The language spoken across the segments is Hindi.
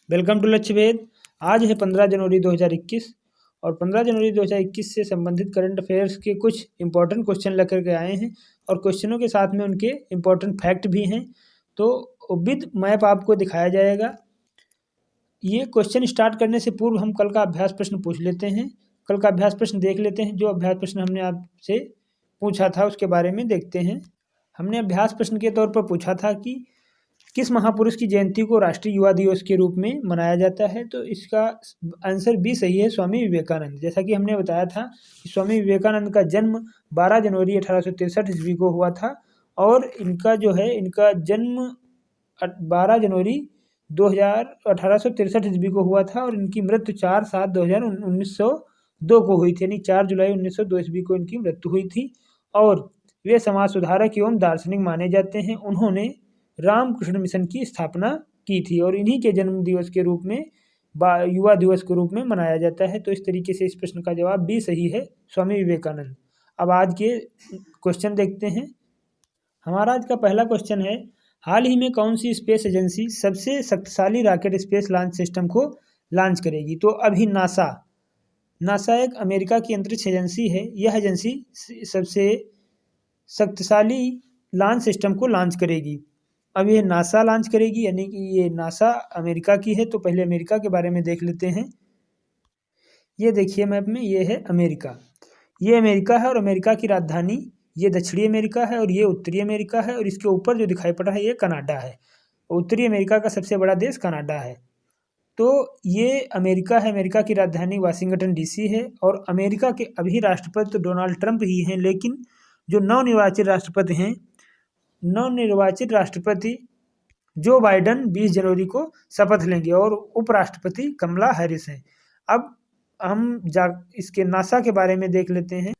वेलकम टू लक्ष्य भेद। आज है 15 जनवरी 2021 और 15 जनवरी 2021 से संबंधित करंट अफेयर्स के कुछ इंपॉर्टेंट क्वेश्चन लेकर के आए हैं और क्वेश्चनों के साथ में उनके इंपॉर्टेंट फैक्ट भी हैं। तो विद मैप आपको दिखाया जाएगा। ये क्वेश्चन स्टार्ट करने से पूर्व हम कल का अभ्यास प्रश्न पूछ लेते हैं। कल का अभ्यास प्रश्न देख लेते हैं। जो अभ्यास प्रश्न हमने आपसे पूछा था उसके बारे में देखते हैं। हमने अभ्यास प्रश्न के तौर पर पूछा था कि किस महापुरुष की जयंती को राष्ट्रीय युवा दिवस के रूप में मनाया जाता है। तो इसका आंसर बी सही है, स्वामी विवेकानंद। जैसा कि हमने बताया था कि स्वामी विवेकानंद का जन्म 12 जनवरी 1863 ईस्वी को हुआ था और इनका जन्म 12 जनवरी 1863 ईस्वी को हुआ था और इनकी मृत्यु 4/7/1902 को हुई थी, यानी 4 जुलाई 1902 ईस्वी को इनकी मृत्यु हुई थी। और वे समाज सुधारक एवं दार्शनिक माने जाते हैं। उन्होंने रामकृष्ण मिशन की स्थापना की थी और इन्हीं के जन्म दिवस के रूप में युवा दिवस के रूप में मनाया जाता है। तो इस तरीके से इस प्रश्न का जवाब भी सही है, स्वामी विवेकानंद। अब आज के क्वेश्चन देखते हैं। हमारा आज का पहला क्वेश्चन है, हाल ही में कौन सी स्पेस एजेंसी सबसे शक्तिशाली रॉकेट स्पेस लॉन्च सिस्टम को लॉन्च करेगी। तो अभी नासा एक अमेरिका की अंतरिक्ष एजेंसी है। यह एजेंसी सबसे शक्तिशाली लॉन्च सिस्टम को लॉन्च करेगी। अब ये नासा लॉन्च करेगी, यानी कि ये नासा अमेरिका की है। तो पहले अमेरिका के बारे में देख लेते हैं। ये देखिए मैप में, ये है अमेरिका। ये अमेरिका है और अमेरिका की राजधानी ये दक्षिणी अमेरिका है और ये उत्तरी अमेरिका है और इसके ऊपर जो दिखाई पड़ रहा है ये कनाडा है। उत्तरी अमेरिका का सबसे बड़ा देश कनाडा है। तो ये अमेरिका है। अमेरिका की राजधानी वाशिंगटन डीसी है और अमेरिका के अभी राष्ट्रपति तो डोनाल्ड ट्रंप ही हैं, लेकिन जो नवनिर्वाचित राष्ट्रपति जो बाइडन 20 जनवरी को शपथ लेंगे और उपराष्ट्रपति कमला हैरिस हैं। अब हम इसके नासा के बारे में देख लेते हैं।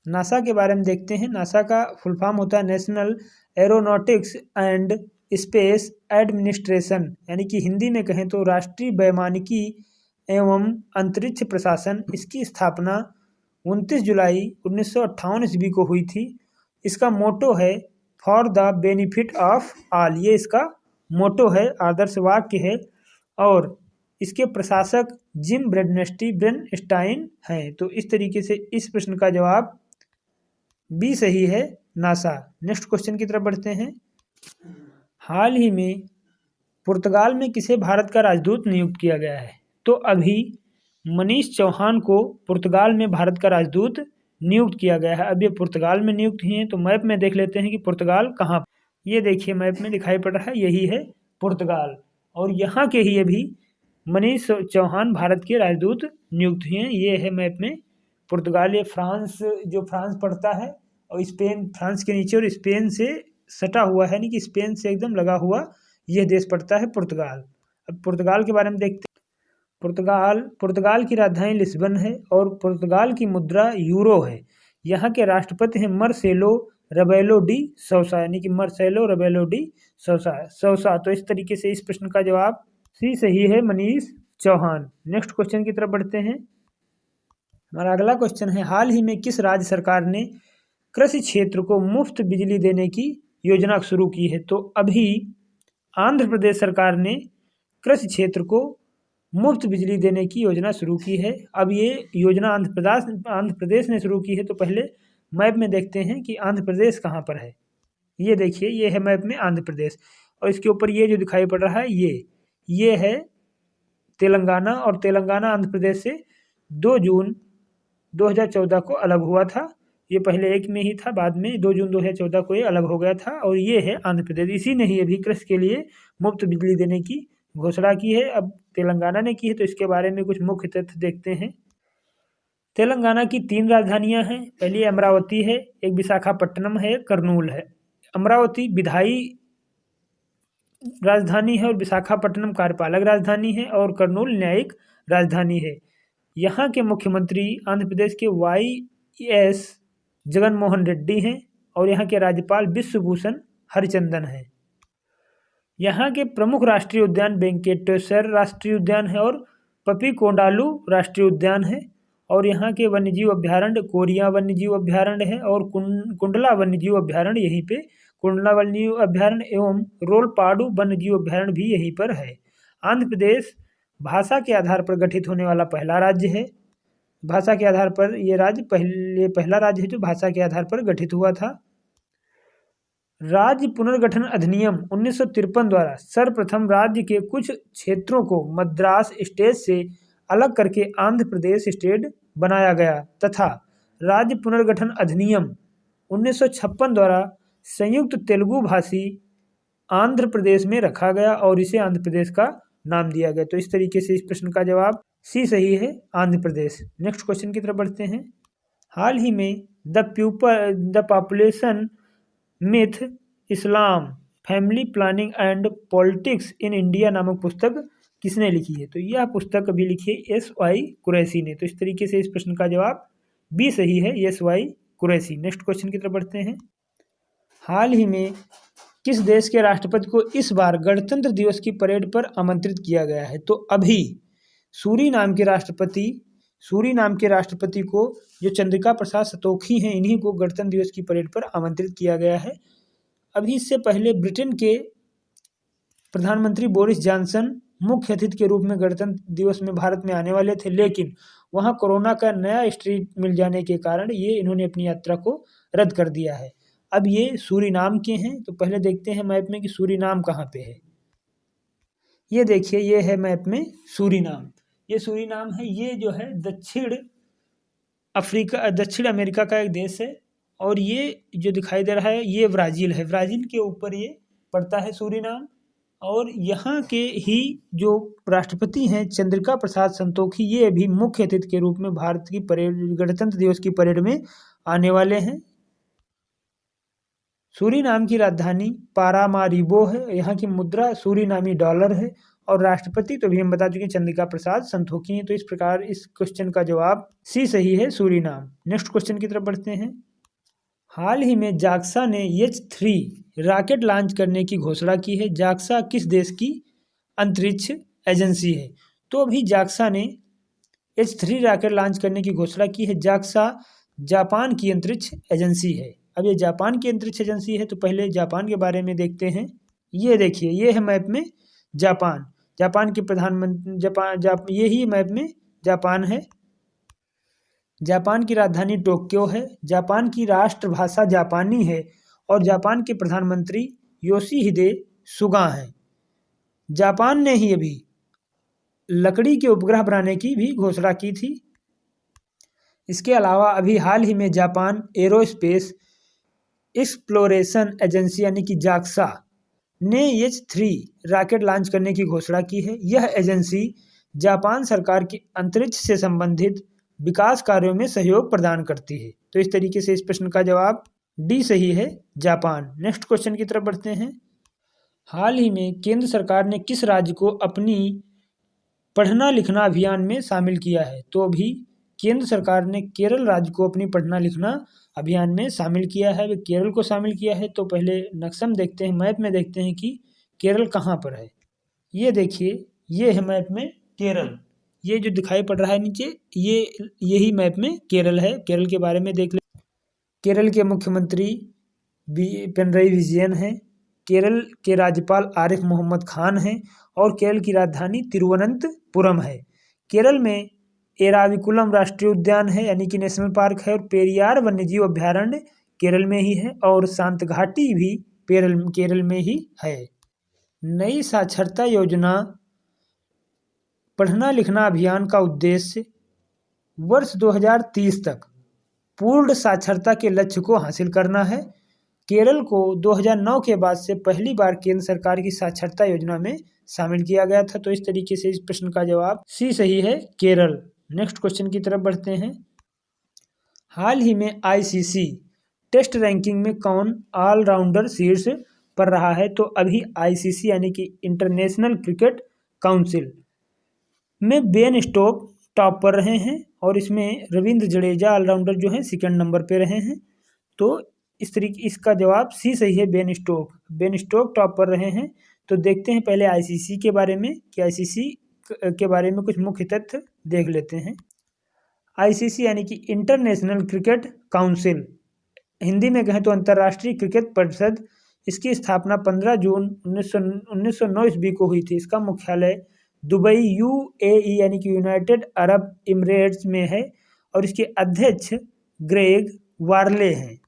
नासा के बारे में देखते हैं। नासा का फुल फॉर्म होता है national aeronautics and space administration, यानी कि हिंदी में कहें तो राष्ट्रीय वैमानिकी एवं अंतरिक्ष प्रशासन। इसकी स्थापना 29 जुलाई 1958 ईस्वी को हुई थी। इसका मोटो है for the benefit of all, ये इसका मोटो है, आदर्श वाक्य है। और इसके प्रशासक जिम ब्रेनस्टाइन हैं। तो इस तरीके से इस प्रश्न का जवाब बी सही है, नासा। नेक्स्ट क्वेश्चन की तरफ बढ़ते हैं। हाल ही में पुर्तगाल में किसे भारत का राजदूत नियुक्त किया गया है। तो अभी मनीष चौहान को पुर्तगाल में भारत का राजदूत नियुक्त किया गया है। अब ये पुर्तगाल में नियुक्त हुए हैं। तो मैप में देख लेते हैं कि पुर्तगाल कहाँ। ये देखिए मैप में दिखाई पड़ रहा है, यही है पुर्तगाल और यहाँ के ही अभी मनीष चौहान भारत के राजदूत नियुक्त हुए हैं। ये है मैप में पुर्तगाल। ये फ्रांस पड़ता है और स्पेन फ्रांस के नीचे और स्पेन से सटा हुआ है, यानी कि स्पेन से एकदम लगा हुआ यह देश पड़ता है पुर्तगाल। अब पुर्तगाल के बारे में देखते हैं। पुर्तगाल की राजधानी लिस्बन है और पुर्तगाल की मुद्रा यूरो है। यहाँ के राष्ट्रपति हैं मार्सेलो रेबेलो डी सोसा, यानी कि मार्सेलो रेबेलो डी सोसा। तो इस तरीके से इस प्रश्न का जवाब सी सही है, मनीष चौहान। नेक्स्ट क्वेश्चन की तरफ बढ़ते हैं। हमारा अगला क्वेश्चन है, हाल ही में किस राज्य सरकार ने कृषि क्षेत्र को मुफ्त बिजली देने की योजना शुरू की है। तो अभी आंध्र प्रदेश सरकार ने कृषि क्षेत्र को मुफ्त बिजली देने की योजना शुरू की है। अब ये योजना आंध्र प्रदेश ने शुरू की है। तो पहले मैप में देखते हैं कि आंध्र प्रदेश कहाँ पर है। ये देखिए, ये है मैप में आंध्र प्रदेश और इसके ऊपर ये जो दिखाई पड़ रहा है ये है तेलंगाना। और तेलंगाना आंध्र प्रदेश से 2 जून 2014 को अलग हुआ था। ये पहले एक में ही था, बाद में 2 जून 2014 को ये अलग हो गया था और ये है आंध्र प्रदेश। इसी ने ही अभी कृषि के लिए मुफ्त बिजली देने की घोषणा की है। अब तेलंगाना ने की है, तो इसके बारे में कुछ मुख्य तथ्य देखते हैं। तेलंगाना की 3 राजधानियां हैं। पहली अमरावती है, एक विशाखापट्टनम है, कर्नूल है। अमरावती विधायी राजधानी है और विशाखापट्टनम कार्यपालक राजधानी है और कर्नूल न्यायिक राजधानी है। यहाँ के मुख्यमंत्री आंध्र प्रदेश के YS जगनमोहन रेड्डी हैं और यहाँ के राज्यपाल विश्वभूषण हरिचंदन हैं। यहाँ के प्रमुख राष्ट्रीय उद्यान वेंकटेश्वर राष्ट्रीय उद्यान है और पपीकोंडालू राष्ट्रीय उद्यान है। और यहाँ के वन्यजीव अभ्यारण्य कोरिया वन्यजीव अभ्यारण्य है और कुंडला वन्यजीव अभ्यारण्य यहीं पे कुंडला वन्यजीव अभ्यारण्य एवं रोलपाडू वन्यजीव अभ्यारण्य भी यहीं पर है। आंध्र प्रदेश भाषा के आधार पर गठित होने वाला पहला राज्य है। भाषा के आधार पर ये राज्य पहला राज्य है जो भाषा के आधार पर गठित हुआ था। राज्य पुनर्गठन अधिनियम 1953 द्वारा सर्वप्रथम राज्य के कुछ क्षेत्रों को मद्रास स्टेट से अलग करके आंध्र प्रदेश स्टेट बनाया गया तथा राज्य पुनर्गठन अधिनियम 1956 द्वारा संयुक्त तेलुगु भाषी आंध्र प्रदेश में रखा गया और इसे आंध्र प्रदेश का नाम दिया गया। तो इस तरीके से इस प्रश्न का जवाब सी सही है, आंध्र प्रदेश। नेक्स्ट क्वेश्चन की तरफ बढ़ते हैं। हाल ही में the population myth Islam family planning and politics in India नामक पुस्तक किसने लिखी है? तो यह पुस्तक अभी लिखी है एस.वाई. कुरैशी ने। तो इस तरीके से इस प्रश्न का जवाब बी सही है, एस.वाई. कुरैशी। नेक्स्ट क्वेश्चन की तरफ बढ़ते हैं। हाल ही में किस देश के राष्ट्रपति को इस बार गणतंत्र दिवस की परेड पर आमंत्रित किया गया है? तो अभी सूरीनाम के राष्ट्रपति को जो चंद्रिका प्रसाद संतोखी हैं, इन्हीं को गणतंत्र दिवस की परेड पर आमंत्रित किया गया है। अभी इससे पहले ब्रिटेन के प्रधानमंत्री बोरिस जॉनसन मुख्य अतिथि के रूप में गणतंत्र दिवस में भारत में आने वाले थे, लेकिन वहां कोरोना का नया स्ट्रेन मिल जाने के कारण इन्होंने अपनी यात्रा को रद्द कर दिया है। अब ये सूरीनाम के हैं। तो पहले देखते हैं मैप में कि सूरीनाम कहाँ पे है। ये देखिए, ये है मैप में सूरीनाम। ये सूरीनाम है, ये जो है दक्षिण अमेरिका का एक देश है और ये जो दिखाई दे रहा है ये ब्राज़ील है। ब्राज़ील के ऊपर ये पड़ता है सूरीनाम। और यहाँ के ही जो राष्ट्रपति हैं चंद्रिका प्रसाद संतोखी, ये भी मुख्य अतिथि के रूप में भारत की गणतंत्र दिवस की परेड में आने वाले हैं। सूरीनाम की राजधानी पारामारिबो है। यहाँ की मुद्रा सूरीनामी डॉलर है और राष्ट्रपति तो भी हम बता चुके हैं चंद्रिका प्रसाद संतोखी हैं। तो इस प्रकार इस क्वेश्चन का जवाब सी सही है, सूरीनाम। नेक्स्ट क्वेश्चन की तरफ बढ़ते हैं। हाल ही में जाक्सा ने H3 रॉकेट लॉन्च करने की घोषणा की है। जाक्सा किस देश की अंतरिक्ष एजेंसी है? तो अभी जाक्सा ने H3 रॉकेट लॉन्च करने की घोषणा की है। जाक्सा जापान की अंतरिक्ष एजेंसी है। अब ये जापान की अंतरिक्ष एजेंसी है, तो पहले जापान के बारे में देखते हैं। ये देखिए, ये है मैप में जापान के प्रधानमंत्री यही मैप में जापान है। जापान की राजधानी टोक्यो है। जापान की राष्ट्रभाषा जापानी है और जापान के प्रधानमंत्री योशिहिदे सुगा हैं। जापान ने ही अभी लकड़ी के उपग्रह बनाने की भी घोषणा की थी। इसके अलावा अभी हाल ही में जापान एरोस्पेस एक्सप्लोरेशन एजेंसी यानी कि जाक्सा ने H3 रॉकेट लॉन्च करने की घोषणा की है। यह एजेंसी जापान सरकार की अंतरिक्ष से संबंधित विकास कार्यों में सहयोग प्रदान करती है। तो इस तरीके से इस प्रश्न का जवाब डी सही है, जापान। नेक्स्ट क्वेश्चन की तरफ बढ़ते हैं। हाल ही में केंद्र सरकार ने किस राज्य को अपनी पढ़ना लिखना अभियान में शामिल किया है? तो अभी केंद्र सरकार ने केरल राज्य को अपनी पढ़ना लिखना अभियान में शामिल किया है। केरल को शामिल किया है। तो पहले नक्शा में देखते हैं, मैप में देखते हैं कि केरल कहाँ पर है। ये देखिए, ये है मैप में केरल। ये जो दिखाई पड़ रहा है नीचे, यही मैप में केरल है। केरल के बारे में देख ले। केरल के मुख्यमंत्री पिनरई विजयन हैं। केरल के राज्यपाल आरिफ मोहम्मद खान हैं और केरल की राजधानी तिरुवनंतपुरम है। केरल में एराविकुलम राष्ट्रीय उद्यान है यानी कि नेशनल पार्क है और पेरियार वन्यजीव अभ्यारण्य केरल में ही है और सांतघाटी भी केरल में ही है। नई साक्षरता योजना पढ़ना लिखना अभियान का उद्देश्य वर्ष 2030 तक पूर्ण साक्षरता के लक्ष्य को हासिल करना है। केरल को 2009 के बाद से पहली बार केंद्र सरकार की साक्षरता योजना में शामिल किया गया था। तो इस तरीके से इस प्रश्न का जवाब सी सही है, केरल। नेक्स्ट क्वेश्चन की तरफ बढ़ते हैं। हाल ही में ICC टेस्ट रैंकिंग में कौन ऑलराउंडर शीर्ष पर रहा है? तो अभी ICC यानी कि इंटरनेशनल क्रिकेट काउंसिल में बेन स्टोक्स टॉप पर रहे हैं और इसमें रविंद्र जडेजा ऑलराउंडर जो हैं सेकंड नंबर पे रहे हैं। तो इस तरीके इसका जवाब सी सही है, बेन स्टोक्स टॉप पर रहे हैं। तो देखते हैं पहले ICC के बारे में कि ICC के बारे में कुछ मुख्य तथ्य देख लेते हैं। ICC यानी कि इंटरनेशनल क्रिकेट काउंसिल, हिंदी में कहें तो अंतर्राष्ट्रीय क्रिकेट परिषद। इसकी स्थापना 15 जून 1909 ईस्वी को हुई थी। इसका मुख्यालय दुबई UAE यानी कि यूनाइटेड अरब इमिरेट्स में है और इसके अध्यक्ष ग्रेग वार्ले हैं।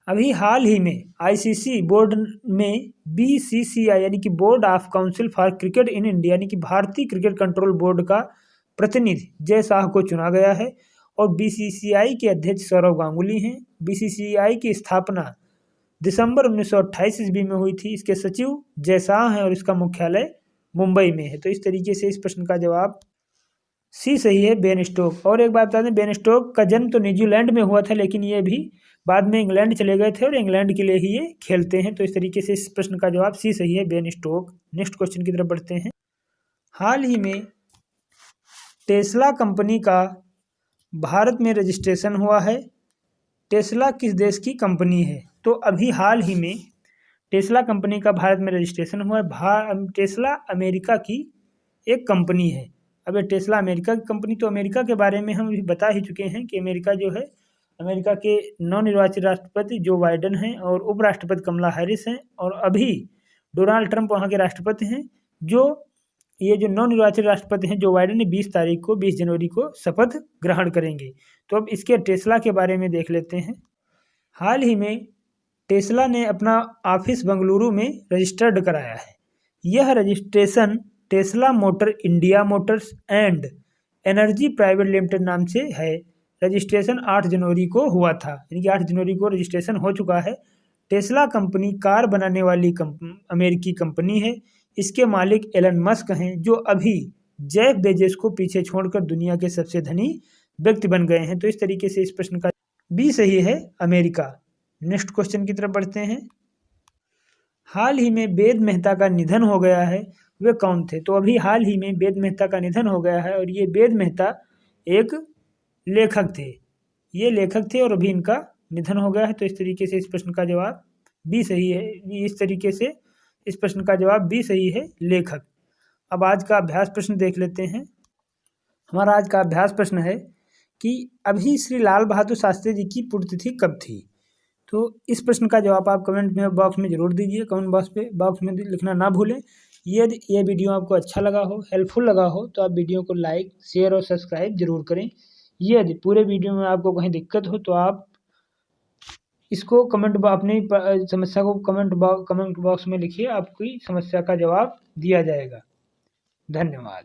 अभी हाल ही में ICC बोर्ड में BCCI यानी कि board of council for cricket in India यानी कि भारतीय क्रिकेट कंट्रोल बोर्ड का प्रतिनिधि जय शाह को चुना गया है और BCCI के अध्यक्ष सौरव गांगुली हैं। BCCI की स्थापना दिसंबर 1928 ईस्वी में हुई थी। इसके सचिव जय शाह हैं और इसका मुख्यालय मुंबई में है। तो इस तरीके से इस प्रश्न का जवाब सी सही है, बेन स्टोक। और एक बात बता दें, बेन स्टोक का जन्म तो न्यूजीलैंड में हुआ था, लेकिन ये भी बाद में इंग्लैंड चले गए थे और इंग्लैंड के लिए ही ये खेलते हैं। तो इस तरीके से इस प्रश्न का जवाब सी सही है, बेन स्टोक। नेक्स्ट क्वेश्चन की तरफ बढ़ते हैं। हाल ही में टेस्ला कंपनी का भारत में रजिस्ट्रेशन हुआ है। टेस्ला किस देश की कंपनी है? तो अभी हाल ही में टेस्ला कंपनी का भारत में रजिस्ट्रेशन हुआ है। टेस्ला अमेरिका की एक कंपनी है। अब ये टेस्ला अमेरिका की कंपनी, तो अमेरिका के बारे में हम अभी बता ही चुके हैं कि अमेरिका जो है, अमेरिका के नवनिर्वाचित राष्ट्रपति जो बाइडेन हैं और उपराष्ट्रपति कमला हैरिस हैं और अभी डोनाल्ड ट्रंप वहाँ के राष्ट्रपति हैं। ये जो नवनिर्वाचित राष्ट्रपति हैं जो बाइडेन, 20 जनवरी को शपथ ग्रहण करेंगे। तो अब इसके टेस्ला के बारे में देख लेते हैं। हाल ही में टेस्ला ने अपना ऑफिस बेंगलुरु में रजिस्टर्ड कराया है। यह registration Tesla motor India Motors and energy private limited नाम से है। रजिस्ट्रेशन 8 जनवरी को हुआ था, यानी कि 8 जनवरी को रजिस्ट्रेशन हो चुका है। टेस्ला कंपनी कार बनाने वाली अमेरिकी कंपनी है। इसके मालिक एलन मस्क हैं, जो अभी जेफ बेजोस को पीछे छोड़कर दुनिया के सबसे धनी व्यक्ति बन गए हैं। तो इस तरीके से इस प्रश्न का बी सही है, अमेरिका। नेक्स्ट क्वेश्चन की तरफ बढ़ते हैं। हाल ही में वेद मेहता का निधन हो गया है, वे कौन थे? तो अभी हाल ही में वेद मेहता का निधन हो गया है और ये वेद मेहता एक लेखक थे। ये लेखक थे और अभी इनका निधन हो गया है। तो इस तरीके से इस प्रश्न का जवाब बी सही है। इस तरीके से इस प्रश्न का जवाब बी सही है, लेखक। अब आज का अभ्यास प्रश्न देख लेते हैं। हमारा आज का अभ्यास प्रश्न है कि अभी श्री लाल बहादुर शास्त्री जी की पुण्यतिथि कब थी? तो इस प्रश्न का जवाब आप कमेंट में बॉक्स में जरूर दीजिए। कमेंट बॉक्स में लिखना ना भूलें। यदि ये वीडियो आपको अच्छा लगा हो, हेल्पफुल लगा हो, तो आप वीडियो को लाइक, शेयर और सब्सक्राइब जरूर करें। यदि पूरे वीडियो में आपको कहीं दिक्कत हो तो आप इसको अपनी समस्या को कमेंट बॉक्स में लिखिए, आपकी समस्या का जवाब दिया जाएगा। धन्यवाद।